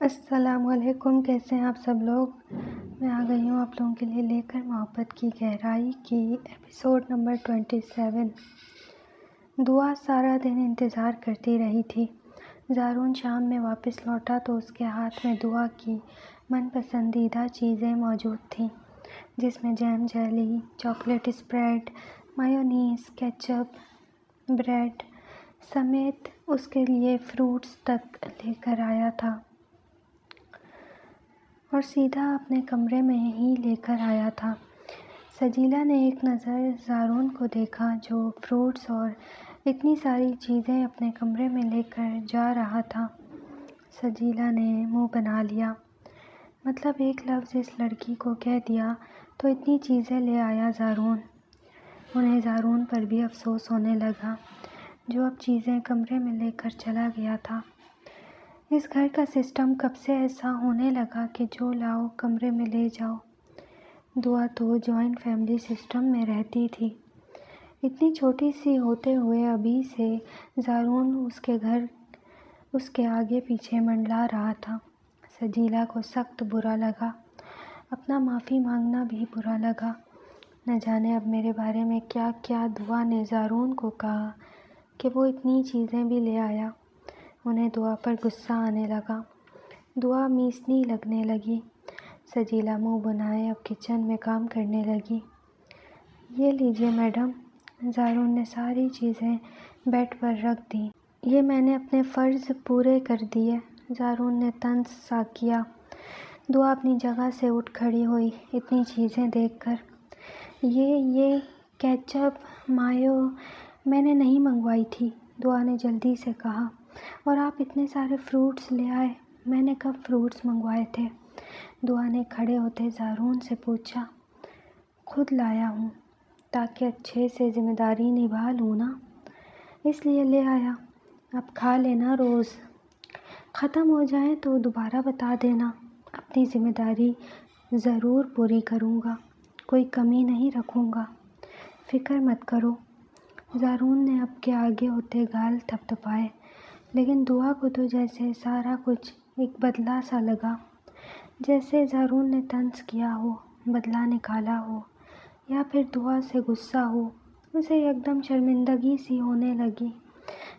السلام علیکم، کیسے ہیں آپ سب لوگ؟ میں آ گئی ہوں آپ لوگوں کے لیے لے کر محبت کی گہرائی کی ایپیسوڈ نمبر 27۔ دعا سارا دن انتظار کرتی رہی تھی۔ زارون شام میں واپس لوٹا تو اس کے ہاتھ میں دعا کی من پسندیدہ چیزیں موجود تھیں، جس میں jam jelly, chocolate spread, mayonnaise, ketchup, bread سمیت اس کے لیے فروٹس تک لے کر آیا تھا، اور سیدھا اپنے کمرے میں ہی لے کر آیا تھا۔ سجیلا نے ایک نظر زارون کو دیکھا جو فروٹس اور اتنی ساری چیزیں اپنے کمرے میں لے کر جا رہا تھا۔ سجیلا نے منہ بنا لیا، مطلب ایک لفظ اس لڑکی کو کہہ دیا تو اتنی چیزیں لے آیا زارون۔ انہیں زارون پر بھی افسوس ہونے لگا جو اب چیزیں کمرے میں لے کر چلا گیا تھا۔ اس گھر کا سسٹم کب سے ایسا ہونے لگا کہ جو لاؤ کمرے میں لے جاؤ؟ دعا تو جوائنٹ فیملی سسٹم میں رہتی تھی۔ اتنی چھوٹی سی ہوتے ہوئے ابھی سے زارون اس کے گھر اس کے آگے پیچھے منڈلا رہا تھا۔ سجیلا کو سخت برا لگا، اپنا معافی مانگنا بھی برا لگا۔ نہ جانے اب میرے بارے میں کیا کیا دعا نے زارون کو کہا کہ وہ اتنی چیزیں بھی لے آیا۔ انہیں دعا پر غصہ آنے لگا، دعا میسنی لگنے لگی۔ سجیلا منہ بنائے اب کچن میں کام کرنے لگی۔ یہ لیجیے میڈم۔ زارون نے ساری چیزیں بیڈ پر رکھ دیں۔ یہ میں نے اپنے فرض پورے کر دیے، زارون نے طنز سا کیا۔ دعا اپنی جگہ سے اٹھ کھڑی ہوئی اتنی چیزیں دیکھ کر۔ یہ کیچپ، مایو میں نے نہیں منگوائی تھی، دعا نے جلدی سے کہا۔ اور آپ اتنے سارے فروٹس لے آئے، میں نے کب فروٹس منگوائے تھے؟ دعا نے کھڑے ہوتے زارون سے پوچھا۔ خود لایا ہوں تاکہ اچھے سے ذمہ داری نبھا لوں نا، اس لیے لے آیا۔ اب کھا لینا، روز ختم ہو جائیں تو دوبارہ بتا دینا، اپنی ذمہ داری ضرور پوری کروں گا، کوئی کمی نہیں رکھوں گا، فکر مت کرو۔ زارون نے اب کے آگے ہوتے گال تھپتھپائے، لیکن دعا کو تو جیسے سارا کچھ ایک بدلہ سا لگا، جیسے زارون نے طنز کیا ہو، بدلہ نکالا ہو، یا پھر دعا سے غصہ ہو۔ اسے یکدم شرمندگی سی ہونے لگی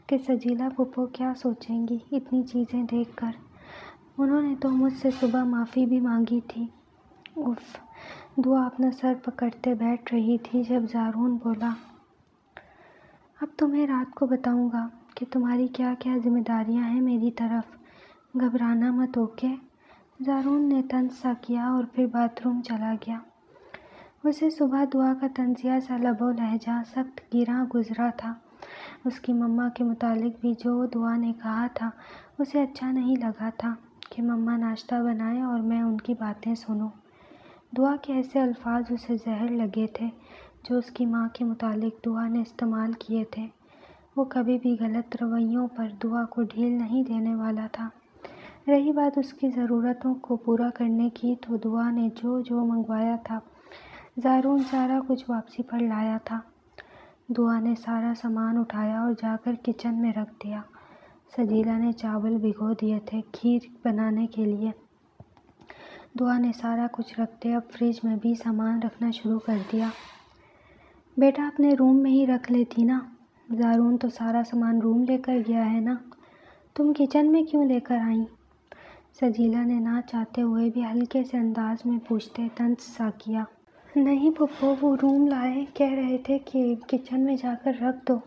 کہ سجیلا پھپھو کیا سوچیں گی اتنی چیزیں دیکھ کر۔ انہوں نے تو مجھ سے صبح معافی بھی مانگی تھی۔ اف، دعا اپنا سر پکڑتے بیٹھ رہی تھی جب زارون بولا، اب تمہیں رات کو بتاؤں گا کہ تمہاری کیا کیا ذمہ داریاں ہیں میری طرف، گھبرانا مت، اوکے؟ زارون نے طنز سا کیا اور پھر باتھ روم چلا گیا۔ اسے صبح دعا کا طنزیہ سا لب و لہجہ سخت گراں گزرا تھا۔ اس کی مما کے متعلق بھی جو دعا نے کہا تھا اسے اچھا نہیں لگا تھا کہ مما ناشتہ بنائیں اور میں ان کی باتیں سنوں۔ دعا کے ایسے الفاظ اسے زہر لگے تھے جو اس کی ماں کے متعلق دعا نے استعمال کیے تھے۔ وہ کبھی بھی غلط رویوں پر دعا کو ڈھیل نہیں دینے والا تھا۔ رہی بات اس کی ضرورتوں کو پورا کرنے کی تو دعا نے جو منگوایا تھا زارون سارا کچھ واپسی پر لایا تھا۔ دعا نے سارا سامان اٹھایا اور جا کر کچن میں رکھ دیا۔ سجیلا نے چاول بھگو دیے تھے کھیر بنانے کے لیے۔ دعا نے سارا کچھ رکھتے اب فریج میں بھی سامان رکھنا شروع کر دیا۔ بیٹا اپنے روم میں ہی رکھ لیتی نا، زارون تو سارا سامان روم لے کر گیا ہے نا، تم کچن میں کیوں لے کر آئیں؟ سجیلا نے نہ چاہتے ہوئے بھی ہلکے سے انداز میں پوچھتے طنز سا کیا۔ نہیں پھپھو، وہ روم لائے، کہہ رہے تھے کہ کچن میں جا کر رکھ دو،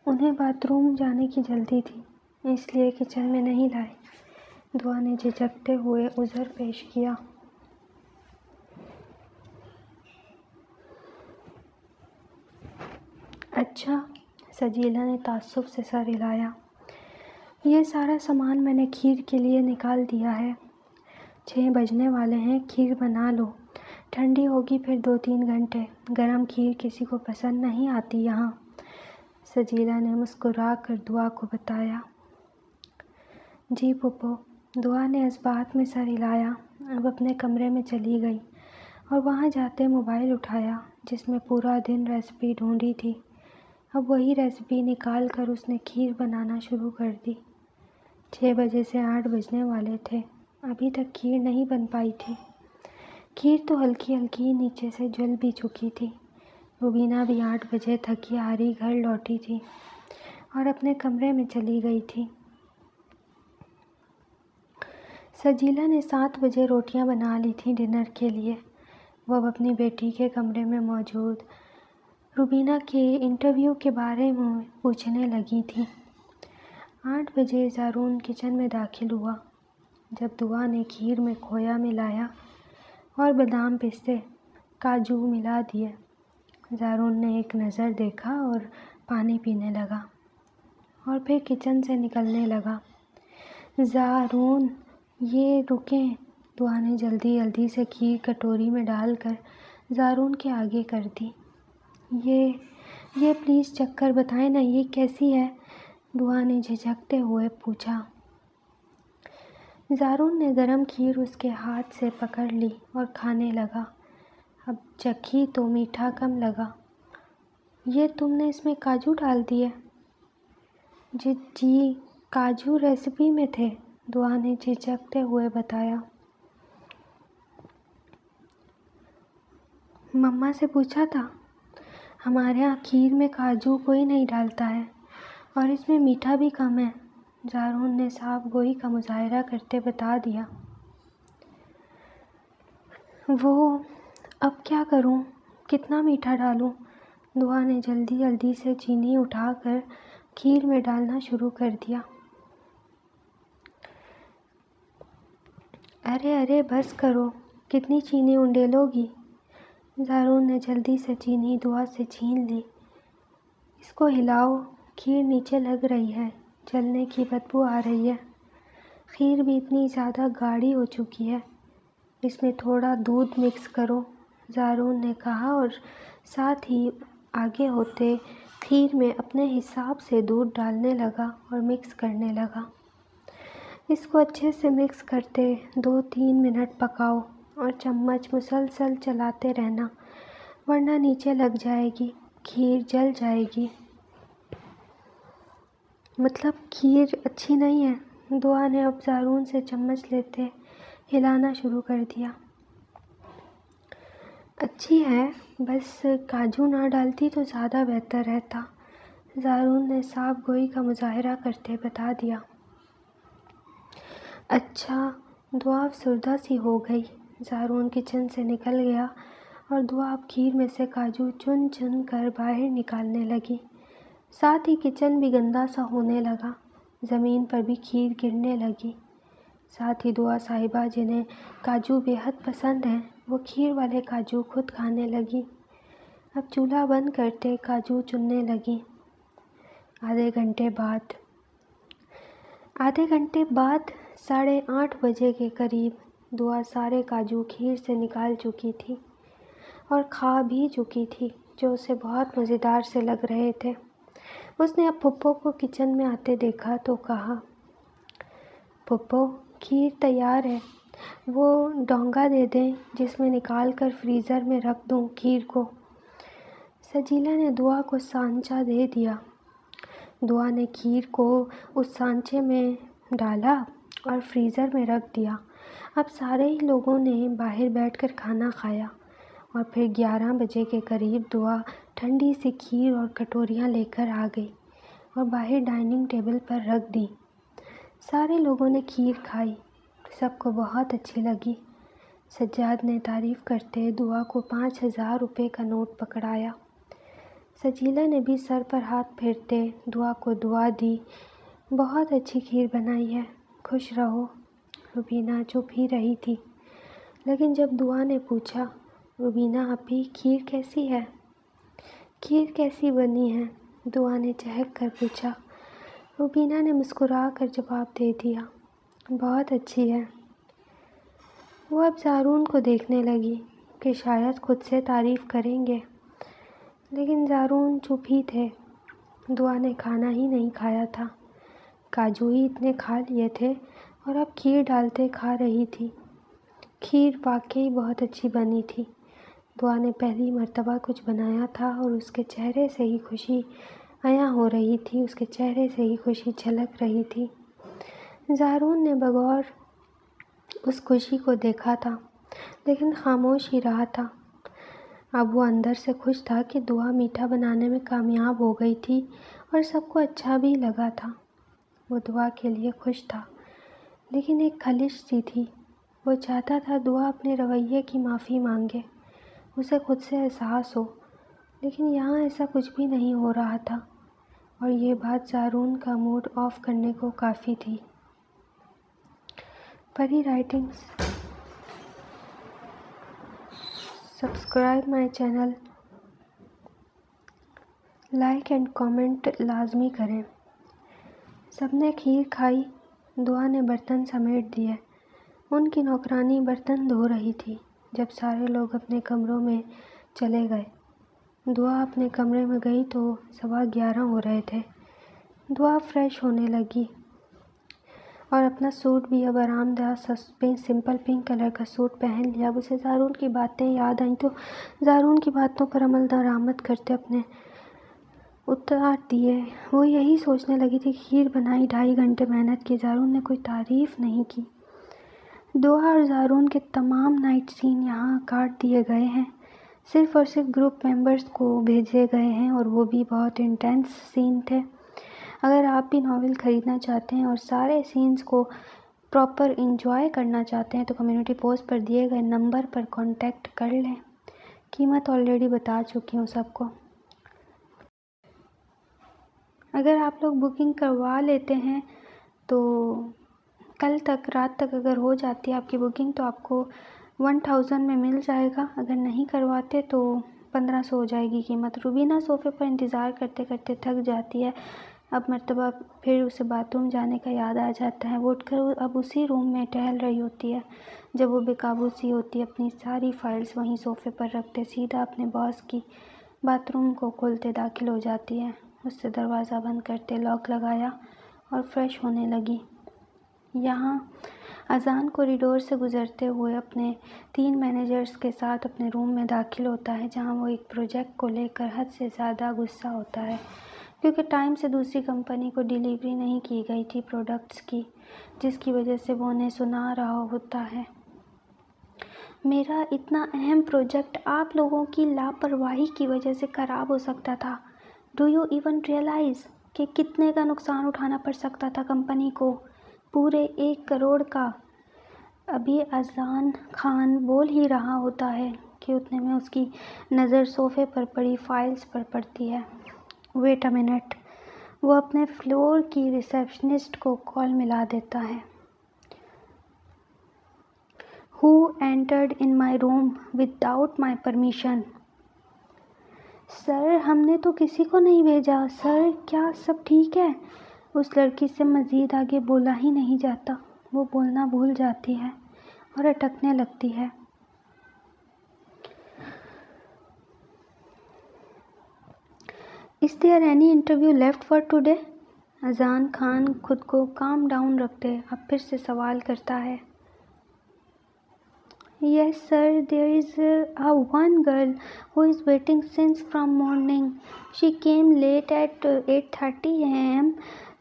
انہیں باتھ روم جانے کی جلدی تھی، اس لیے کچن میں نہیں لائے، دعا نے جھجکتے ہوئے عذر پیش کیا۔ اچھا، سجیلا نے تعصب سے سر ہلایا۔ یہ سارا سامان میں نے کھیر کے لیے نکال دیا ہے، 6 بجنے والے ہیں، کھیر بنا لو، ٹھنڈی ہوگی پھر 2-3 گھنٹے، گرم کھیر کسی کو پسند نہیں آتی یہاں، سجیلا نے مسکرا کر دعا کو بتایا۔ جی پھپھو، دعا نے اس بات میں سر ہلایا، اب اپنے کمرے میں چلی گئی اور وہاں جاتے موبائل اٹھایا جس میں پورا دن ریسیپی ڈھونڈی تھی۔ اب وہی ریسیپی نکال کر اس نے کھیر بنانا شروع کر دی۔ 6 بجے سے 8 بجنے والے تھے۔ ابھی تک کھیر نہیں بن پائی تھی۔ کھیر تو ہلکی ہلکی نیچے سے جل بھی چکی تھی۔ روبینہ بھی 8 بجے تھکی ہاری گھر لوٹی تھی اور اپنے کمرے میں چلی گئی تھی۔ سجیلا نے 7 بجے روٹیاں بنا لی تھیں ڈنر کے لیے۔ وہ اب اپنی بیٹی کے کمرے میں موجود روبینہ کے انٹرویو کے بارے میں پوچھنے لگی تھی۔ 8 بجے زارون کچن میں داخل ہوا۔ جب دعا نے کھیر میں کھویا ملایا اور بادام پستے کاجو ملا دیے، زارون نے ایک نظر دیکھا اور پانی پینے لگا اور پھر کچن سے نکلنے لگا۔ زارون یہ رکیں، دعا نے جلدی جلدی سے کھیر کٹوری میں ڈال کر زارون کے آگے کر دی۔ یہ پلیز چکھ کر بتائیں نا یہ کیسی ہے؟ دعا نے جھجکتے ہوئے پوچھا۔ زارون نے گرم کھیر اس کے ہاتھ سے پکڑ لی اور کھانے لگا۔ اب چکھی تو میٹھا کم لگا۔ یہ تم نے اس میں کاجو ڈال دیے؟ جی، کاجو ریسیپی میں تھے، دعا نے جھجکتے ہوئے بتایا۔ مما سے پوچھا تھا؟ ہمارے ہاں کھیر میں کاجو کوئی نہیں ڈالتا ہے اور اس میں میٹھا بھی کم ہے، زارون نے صاف گوئی کا مظاہرہ کرتے بتا دیا۔ وہ اب کیا کروں؟ کتنا میٹھا ڈالوں؟ دعا نے جلدی جلدی سے چینی اٹھا کر کھیر میں ڈالنا شروع کر دیا۔ ارے بس کرو، کتنی چینی انڈیلو گی؟ زارون نے جلدی سے چینی دعا سے چھین لی۔ اس کو ہلاؤ، کھیر نیچے لگ رہی ہے، جلنے کی بدبو آ رہی ہے۔ کھیر بھی اتنی زیادہ گاڑھی ہو چکی ہے، اس میں تھوڑا دودھ مکس کرو، زارون نے کہا اور ساتھ ہی آگے ہوتے کھیر میں اپنے حساب سے دودھ ڈالنے لگا اور مکس کرنے لگا۔ اس کو اچھے سے مکس کرتے 2-3 منٹ پکاؤ اور چمچ مسلسل چلاتے رہنا ورنہ نیچے لگ جائے گی، کھیر جل جائے گی۔ مطلب کھیر اچھی نہیں ہے؟ دعا نے اب زارون سے چمچ لیتے ہلانا شروع کر دیا۔ اچھی ہے، بس کاجو نہ ڈالتی تو زیادہ بہتر رہتا، زارون نے صاف گوئی کا مظاہرہ کرتے بتا دیا۔ اچھا، دعا افسردہ سی ہو گئی۔ زارون کچن سے نکل گیا اور دعا اب کھیر میں سے کاجو چن چن کر باہر نکالنے لگی۔ ساتھ ہی کچن بھی گندا سا ہونے لگا، زمین پر بھی کھیر گرنے لگی۔ ساتھ ہی دعا صاحبہ جنہیں کاجو بے حد پسند ہیں، وہ کھیر والے کاجو خود کھانے لگی۔ اب چولہا بند کرتے کاجو چننے لگی۔ آدھے گھنٹے بعد 8:30 بجے کے قریب دعا سارے کاجو کھیر سے نکال چکی تھی اور کھا بھی چکی تھی، جو اسے بہت مزیدار سے لگ رہے تھے۔ اس نے اب پھپھو کو کچن میں آتے دیکھا تو کہا، پھپھو کھیر تیار ہے، وہ ڈونگا دے دیں جس میں نکال کر فریزر میں رکھ دوں کھیر کو۔ سجیلا نے دعا کو سانچہ دے دیا۔ دعا نے کھیر کو اس سانچے میں ڈالا اور فریزر میں رکھ دیا۔ اب سارے ہی لوگوں نے باہر بیٹھ کر کھانا کھایا اور پھر 11 بجے کے قریب دعا ٹھنڈی سی کھیر اور کٹوریاں لے کر آ گئی اور باہر ڈائننگ ٹیبل پر رکھ دی۔ سارے لوگوں نے کھیر کھائی، سب کو بہت اچھی لگی۔ سجاد نے تعریف کرتے دعا کو 5000 روپے کا نوٹ پکڑایا۔ سجیلا نے بھی سر پر ہاتھ پھیرتے دعا کو دعا دی۔ بہت اچھی کھیر بنائی ہے، خوش رہو۔ روبینہ چپ ہی رہی تھی، لیکن جب دعا نے پوچھا، روبینہ اپی کھیر کیسی ہے؟ کھیر کیسی بنی ہے؟ دعا نے چہک کر پوچھا۔ روبینہ نے مسکرا کر جواب دے دیا، بہت اچھی ہے۔ وہ اب زارون کو دیکھنے لگی کہ شاید خود سے تعریف کریں گے، لیکن زارون چپ ہی تھے۔ دعا نے کھانا ہی نہیں کھایا تھا، کاجو ہی اتنے کھا لیے تھے اور اب کھیر ڈالتے کھا رہی تھی۔ کھیر واقعی بہت اچھی بنی تھی۔ دعا نے پہلی مرتبہ کچھ بنایا تھا اور اس کے چہرے سے ہی خوشی عیاں ہو رہی تھی، اس کے چہرے سے ہی خوشی جھلک رہی تھی۔ زارون نے بغور اس خوشی کو دیکھا تھا لیکن خاموش ہی رہا تھا۔ اب وہ اندر سے خوش تھا کہ دعا میٹھا بنانے میں کامیاب ہو گئی تھی اور سب کو اچھا بھی لگا تھا۔ وہ دعا کے لیے خوش تھا لیکن ایک خلش سی تھی۔ وہ چاہتا تھا دعا اپنے رویے کی معافی مانگے، اسے خود سے احساس ہو، لیکن یہاں ایسا کچھ بھی نہیں ہو رہا تھا اور یہ بات زارون کا موڈ آف کرنے کو کافی تھی۔ Pari writings, subscribe my channel, like and comment لازمی کریں۔ سب نے کھیر کھائی، دعا نے برتن سمیٹ دیے۔ ان کی نوکرانی برتن دھو رہی تھی جب سارے لوگ اپنے کمروں میں چلے گئے۔ دعا اپنے کمرے میں گئی تو 11:15 ہو رہے تھے۔ دعا فریش ہونے لگی اور اپنا سوٹ بھی اب آرام دہ سمپل پنک کلر کا سوٹ پہن لیا۔ اب اسے زارون کی باتیں یاد آئیں تو زارون کی باتوں پر عمل درآمد کرتے اپنے اتار دیے۔ وہ یہی سوچنے لگی تھی کہ کھیر بنائی، 2.5 گھنٹے محنت کی، زارون نے کوئی تعریف نہیں کی۔ دعا اور زارون کے تمام نائٹ سین یہاں کاٹ دیے گئے ہیں، صرف اور صرف گروپ ممبرز کو بھیجے گئے ہیں اور وہ بھی بہت انٹینس سین تھے۔ اگر آپ بھی ناول خریدنا چاہتے ہیں اور سارے سینز کو پراپر انجوائے کرنا چاہتے ہیں تو کمیونٹی پوسٹ پر دیے گئے نمبر پر کانٹیکٹ کر لیں۔ قیمت آلریڈی بتا چکی ہوں سب کو۔ اگر آپ لوگ بکنگ کروا لیتے ہیں تو کل تک رات تک اگر ہو جاتی ہے آپ کی بکنگ تو آپ کو 1000 میں مل جائے گا۔ اگر نہیں کرواتے تو 1500 ہو جائے گی قیمت۔ روبینہ صوفے پر انتظار کرتے کرتے تھک جاتی ہے۔ اب مرتبہ پھر اسے باتھ روم جانے کا یاد آ جاتا ہے۔ وہ اٹھ کر اب اسی روم میں ٹہل رہی ہوتی ہے جب وہ بے قابو سی ہوتی ہے۔ اپنی ساری فائلز وہیں صوفے پر رکھتے سیدھا اپنے باس کی باتھ روم کو کھولتے داخل ہو جاتی ہے۔ اس سے دروازہ بند کرتے لاک لگایا اور فریش ہونے لگی۔ یہاں اذان کوریڈور سے گزرتے ہوئے اپنے 3 مینیجرز کے ساتھ اپنے روم میں داخل ہوتا ہے جہاں وہ ایک پروجیکٹ کو لے کر حد سے زیادہ غصہ ہوتا ہے کیونکہ ٹائم سے دوسری کمپنی کو ڈیلیوری نہیں کی گئی تھی پروڈکٹس کی، جس کی وجہ سے وہ انہیں سنا رہا ہوتا ہے، میرا اتنا اہم پروجیکٹ آپ لوگوں کی لاپرواہی کی وجہ سے خراب ہو سکتا تھا۔ ڈو یو ایون ریئلائز کہ کتنے کا نقصان اٹھانا پڑ سکتا تھا کمپنی کو؟ پورے 1 کروڑ کا۔ ابھی اذان خان بول ہی رہا ہوتا ہے کہ اتنے میں اس کی نظر صوفے پر پڑی فائلز پر پڑتی ہے۔ ویٹ اے منٹ، وہ اپنے فلور کی ریسیپشنسٹ کو کال ملا دیتا ہے۔ Who entered in my room without my permission? Sir, ہم نے تو کسی کو نہیں بھیجا۔ سر، کیا سب ٹھیک ہے؟ اس لڑکی سے مزید آگے بولا ہی نہیں جاتا۔ وہ بولنا بھول جاتی ہے اور اٹکنے لگتی ہے۔ Is there any interview left for today? اذان خان خود کو کام ڈاؤن رکھتے اب پھر سے سوال کرتا ہے۔ Yes sir, there is one girl who is waiting since from morning. She came late at 8:30 a.m.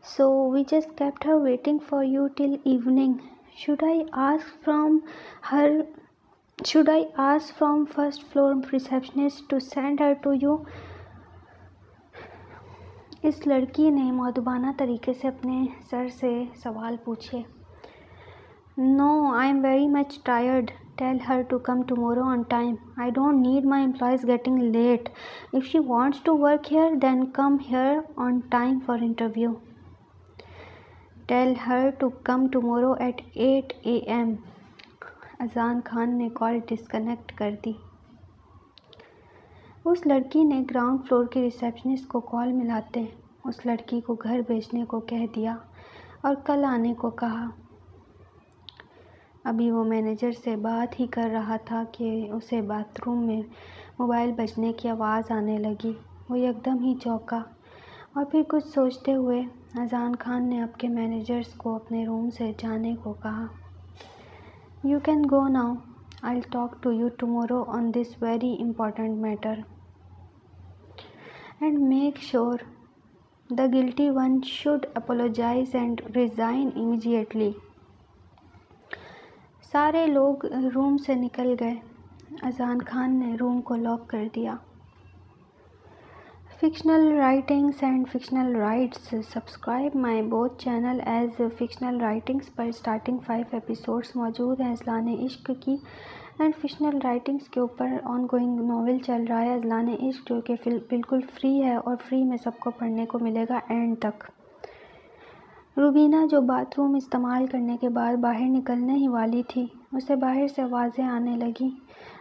So we just kept her waiting for you till evening. Should I ask from first floor receptionist to send her to you? اس لڑکی نے مؤدبانہ طریقے سے اپنے سر سے سوال پوچھے۔ No, I'm very much tired. Tell her to come tomorrow on time. I don't need my employees getting late. If she wants to work here, then come here on time for interview. Tell her to come tomorrow at 8 a.m. اذان خان نے کال disconnect کر دی۔ اس لڑکی نے ground floor کی receptionist کو کال ملاتے اس لڑکی کو گھر بھیجنے کو کہہ دیا اور کل آنے کو کہا۔ ابھی وہ مینیجر سے بات ہی کر رہا تھا کہ اسے باتھ روم میں موبائل بجنے کی آواز آنے لگی۔ وہ یکدم ہی چونکا اور پھر کچھ سوچتے ہوئے اذان خان نے اب کے مینیجرز کو اپنے روم سے جانے کو کہا۔ You can go now. I'll talk to you tomorrow on this very important matter. And make sure the guilty one should apologize and resign immediately. سارے لوگ روم سے نکل گئے۔ اذان خان نے روم کو لاک کر دیا۔ Fictional writings and fictional rights subscribe my both channel as fictional writings per starting 5 episodes موجود ہیں۔ اذلان عشق کی اینڈ فکشنل رائٹنگس کے اوپر آن گوئنگ ناول چل رہا ہے اذلان عشق، جو کہ بالکل فری ہے اور فری میں سب کو پڑھنے کو ملے گا اینڈ تک۔ روبینہ جو باتھ روم استعمال کرنے کے بعد باہر نکلنے ہی والی تھی، اسے باہر سے آوازیں آنے لگیں۔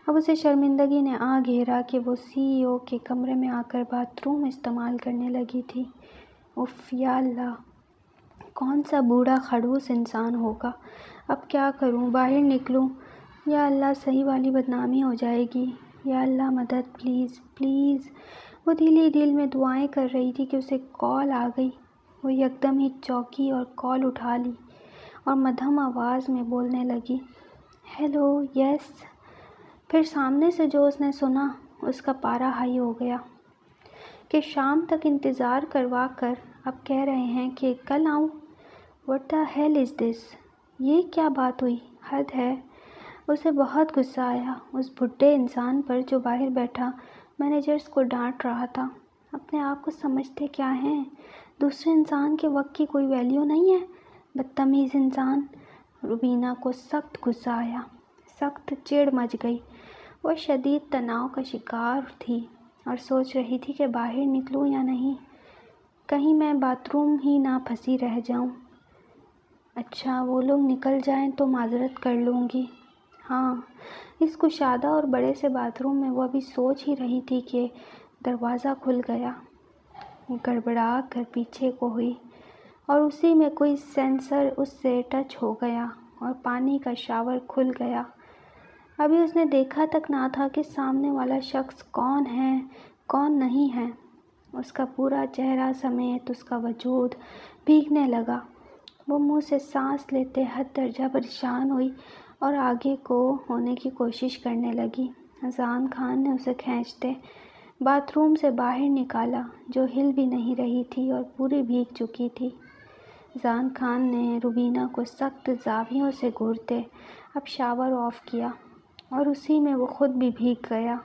اب اسے شرمندگی نے آ گھیرا کہ وہ CEO کے کمرے میں آ کر باتھ روم استعمال کرنے لگی تھی۔ اف یا اللہ، کون سا بوڑھا خڑوس انسان ہوگا۔ اب کیا کروں، باہر نکلوں؟ یا اللہ، صحیح والی بدنامی ہو جائے گی۔ یا اللہ مدد، پلیز پلیز۔ وہ دل میں دعائیں کر رہی تھی کہ اسے کال آ گئی۔ وہ یکدم ہی چونکی اور کال اٹھا لی اور مدھم آواز میں بولنے لگی، ہیلو، یس۔ پھر سامنے سے جو اس نے سنا، اس کا پارا ہائی ہو گیا کہ شام تک انتظار کروا کر اب کہہ رہے ہیں کہ کل آؤں۔ واٹ دا ہیل از دس؟ یہ کیا بات ہوئی؟ حد ہے۔ اسے بہت غصہ آیا اس بڈھے انسان پر جو باہر بیٹھا مینیجرز کو ڈانٹ رہا تھا۔ اپنے آپ کو سمجھتے کیا ہیں؟ دوسرے انسان کے وقت کی کوئی ویلیو نہیں ہے؟ بدتمیز انسان۔ روبینہ کو سخت غصہ آیا، سخت چڑ مچ گئی۔ وہ شدید تناؤ کا شکار تھی اور سوچ رہی تھی کہ باہر نکلوں یا نہیں، کہیں میں باتھ روم ہی نہ پھنسی رہ جاؤں۔ اچھا، وہ لوگ نکل جائیں تو معذرت کر لوں گی۔ ہاں، اس کشادہ اور بڑے سے باتھ روم میں وہ ابھی سوچ ہی رہی تھی کہ دروازہ کھل گیا۔ گڑبڑا کر پیچھے کو ہوئی اور اسی میں کوئی سینسر اس سے ٹچ ہو گیا اور پانی کا شاور کھل گیا۔ ابھی اس نے دیکھا تک نہ تھا کہ سامنے والا شخص کون ہے کون نہیں ہے۔ اس کا پورا چہرہ سمیت اس کا وجود بھیگنے لگا۔ وہ منہ سے سانس لیتے حد درجہ پریشان ہوئی اور آگے کو ہونے کی کوشش کرنے لگی۔ اذان خان نے اسے کھینچتے باتھ روم سے باہر نکالا، جو ہل بھی نہیں رہی تھی اور پوری بھیگ چکی تھی۔ اذان خان نے روبینہ کو سخت زاویوں سے گھورتے اب شاور آف کیا اور اسی میں وہ خود بھی بھیگ گیا۔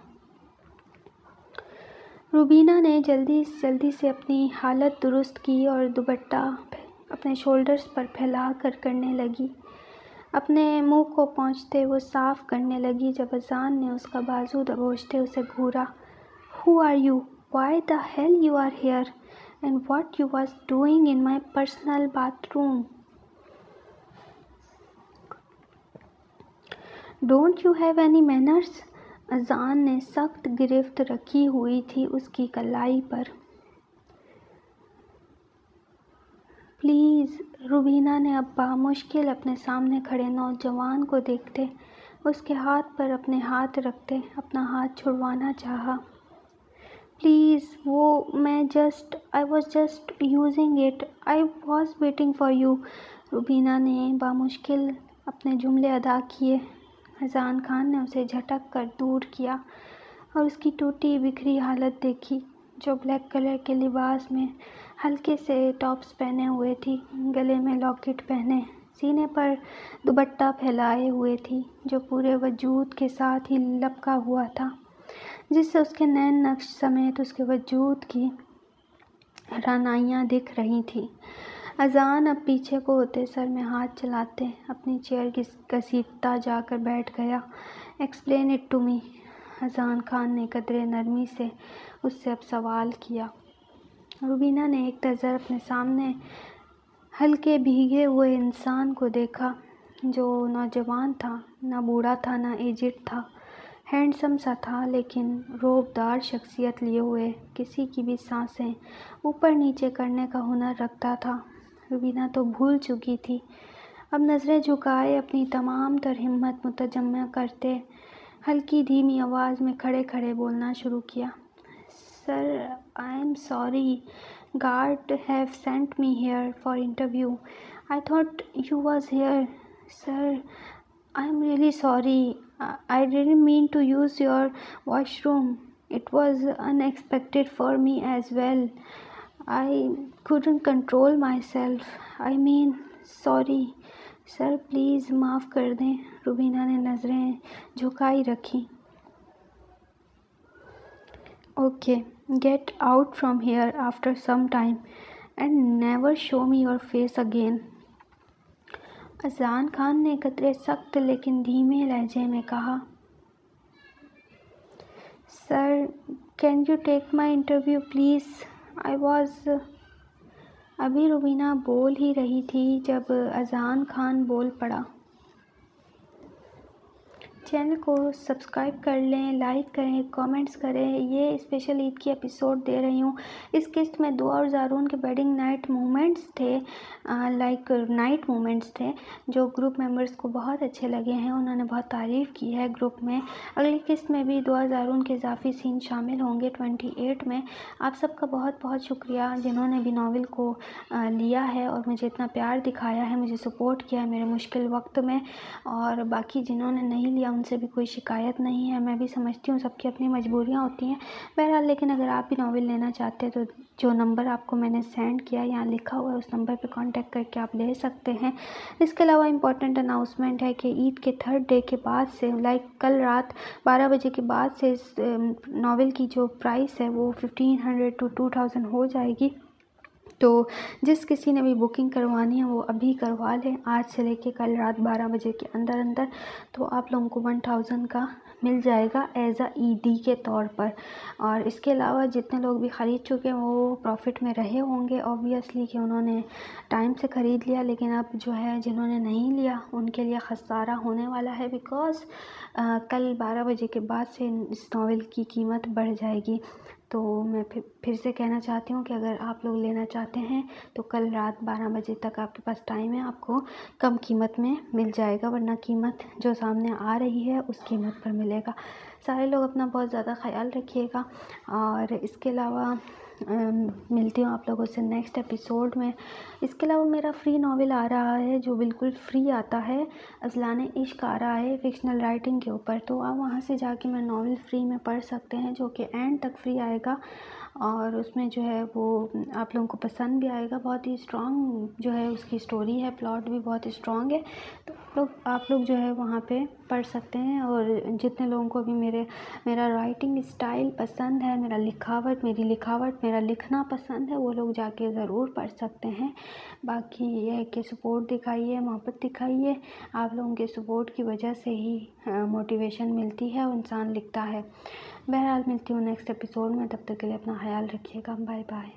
روبینہ نے جلدی سے اپنی حالت درست کی اور دوپٹہ اپنے شولڈرز پر پھیلا کر کرنے لگی۔ اپنے منہ کو پہنچتے وہ صاف کرنے لگی جب اذان نے اس کا بازو دبوچتے اسے گھورا۔ Who are you? Why the hell you are here? And what you was doing in my personal bathroom? Don't you have any manners? اذان نے سخت گرفت رکھی ہوئی تھی اس کی کلائی پر۔ پلیز، روبینہ نے اب بامشکل اپنے سامنے کھڑے نوجوان کو دیکھتے اس کے ہاتھ پر اپنے ہاتھ رکھتے اپنا ہاتھ چھڑوانا چاہا۔ Please, I was just using it. I was waiting for you. Rubina نے بامشکل اپنے جملے ادا کیے۔ اذان خان نے اسے جھٹک کر دور کیا اور اس کی ٹوٹی بکھری حالت دیکھی، جو بلیک کلر کے لباس میں ہلکے سے ٹاپس پہنے ہوئے تھی، گلے میں لاکٹ پہنے، سینے پر دوپٹہ پھیلائے ہوئے تھی، جو پورے وجود کے ساتھ ہی لپکا ہوا تھا، جس سے اس کے نین نقش سمیت اس کے وجود کی رعنائیاں دکھ رہی تھیں۔ اذان اب پیچھے کو ہوتے سر میں ہاتھ چلاتے اپنی چیئر گھسیٹتا جا کر بیٹھ گیا۔ ایکسپلین اٹ ٹو می، اذان خان نے قدرے نرمی سے اس سے اب سوال کیا۔ روبینہ نے ایک نظر اپنے سامنے ہلکے بھیگے ہوئے انسان کو دیکھا، جو نوجوان تھا، نہ بوڑھا تھا نہ ایجڈ تھا، ہینڈسم سا تھا لیکن رعبدار شخصیت لیے ہوئے کسی کی بھی سانسیں اوپر نیچے کرنے کا ہنر رکھتا تھا۔ روبینہ تو بھول چکی تھی۔ اب نظریں جھکائے اپنی تمام تر ہمت متجمع کرتے ہلکی دھیمی آواز میں کھڑے بولنا شروع کیا۔ Sir, I am sorry, guard have sent me here for interview. I thought you was here. Sir, I am really sorry, I didn't mean to use your wash room. It was unexpected for me as well. I couldn't control myself. I mean, sorry. Sir please معاف کر دیں، روبینہ نے نظریں جھکائی رکھیں۔ Okay, get out from here after some time and never show me your face again. Azaan Khan نے قدرے سخت لیکن دھیمے لہجے میں کہا۔ Sir can you take my interview please? ابھی روبینہ بول ہی رہی تھی جب اذان خان بول پڑا۔ چینل کو سبسکرائب کر لیں، لائک کریں، کامنٹس کریں۔ یہ اسپیشل عید کی ایپیسوڈ دے رہی ہوں۔ اس قسط میں دعا اور زارون کے ویڈنگ نائٹ مومنٹس تھے، نائٹ مومنٹس تھے جو گروپ ممبرس کو بہت اچھے لگے ہیں، انہوں نے بہت تعریف کی ہے گروپ میں۔ اگلی قسط میں بھی دعا زارون کے اضافی سین شامل ہوں گے 28 میں۔ آپ سب کا بہت بہت شکریہ جنہوں نے بھی ناول کو لیا ہے اور مجھے اتنا پیار دکھایا ہے، مجھے سپورٹ کیا ہے میرے مشکل وقت میں، اور باقی جنہوں نے نہیں لیا ان سے بھی کوئی شکایت نہیں ہے۔ میں بھی سمجھتی ہوں سب کی اپنی مجبوریاں ہوتی ہیں بہرحال، لیکن اگر آپ بھی ناول لینا چاہتے ہیں تو جو نمبر آپ کو میں نے سینڈ کیا یہاں لکھا ہوا ہے اس نمبر پہ کانٹیکٹ کر کے آپ لے سکتے ہیں۔ اس کے علاوہ امپورٹنٹ اناؤنسمنٹ ہے کہ عید کے تھرڈ ڈے کے بعد سے کل رات 12 بجے کے بعد سے اس ناول کی جو پرائس ہے وہ 1500 to 2000 ہو جائے گی، تو جس کسی نے بھی بکنگ کروانی ہے وہ ابھی کروا لیں آج سے لے کے کل رات 12 بجے کے اندر اندر، تو آپ لوگوں کو 1000 کا مل جائے گا ایز اے عیدی کے طور پر۔ اور اس کے علاوہ جتنے لوگ بھی خرید چکے ہیں وہ پروفٹ میں رہے ہوں گے اوبویسلی کہ انہوں نے ٹائم سے خرید لیا، لیکن اب جو ہے جنہوں نے نہیں لیا ان کے لیے خسارہ ہونے والا ہے، بیکاز کل 12 بجے کے بعد سے اس ناول کی قیمت بڑھ جائے گی۔ تو میں پھر سے کہنا چاہتی ہوں کہ اگر آپ لوگ لینا چاہتے ہیں تو کل رات 12 بجے تک آپ کے پاس ٹائم ہے، آپ کو کم قیمت میں مل جائے گا، ورنہ قیمت جو سامنے آ رہی ہے اس قیمت پر ملے گا۔ سارے لوگ اپنا بہت زیادہ خیال رکھیے گا، اور اس کے علاوہ ملتی ہوں آپ لوگوں سے نیکسٹ ایپیسوڈ میں۔ اس کے علاوہ میرا فری ناول آ رہا ہے جو بالکل فری آتا ہے، اذلان عشق آ رہا ہے فکشنل رائٹنگ کے اوپر، تو آپ وہاں سے جا کے میں ناول فری میں پڑھ سکتے ہیں جو کہ اینڈ تک فری آئے گا، اور اس میں جو ہے وہ آپ لوگوں کو پسند بھی آئے گا۔ بہت ہی اسٹرانگ جو ہے اس کی اسٹوری ہے، پلاٹ بھی بہت اسٹرانگ ہے، تو آپ لوگ جو ہے وہاں پہ پڑھ سکتے ہیں۔ اور جتنے لوگوں کو بھی میرا رائٹنگ اسٹائل پسند ہے، میری لکھاوٹ میرا لکھنا پسند ہے، وہ لوگ جا کے ضرور پڑھ سکتے ہیں۔ باقی یہ ہے کہ سپورٹ دکھائیے، محبت دکھائیے، آپ لوگوں کے سپورٹ کی وجہ سے ہی موٹیویشن ملتی ہے اور انسان لکھتا ہے۔ بہرحال ملتی ہوں نیکسٹ ایپیسوڈ میں، تب تک کے لیے اپنا خیال رکھیے گا، بائے بائے۔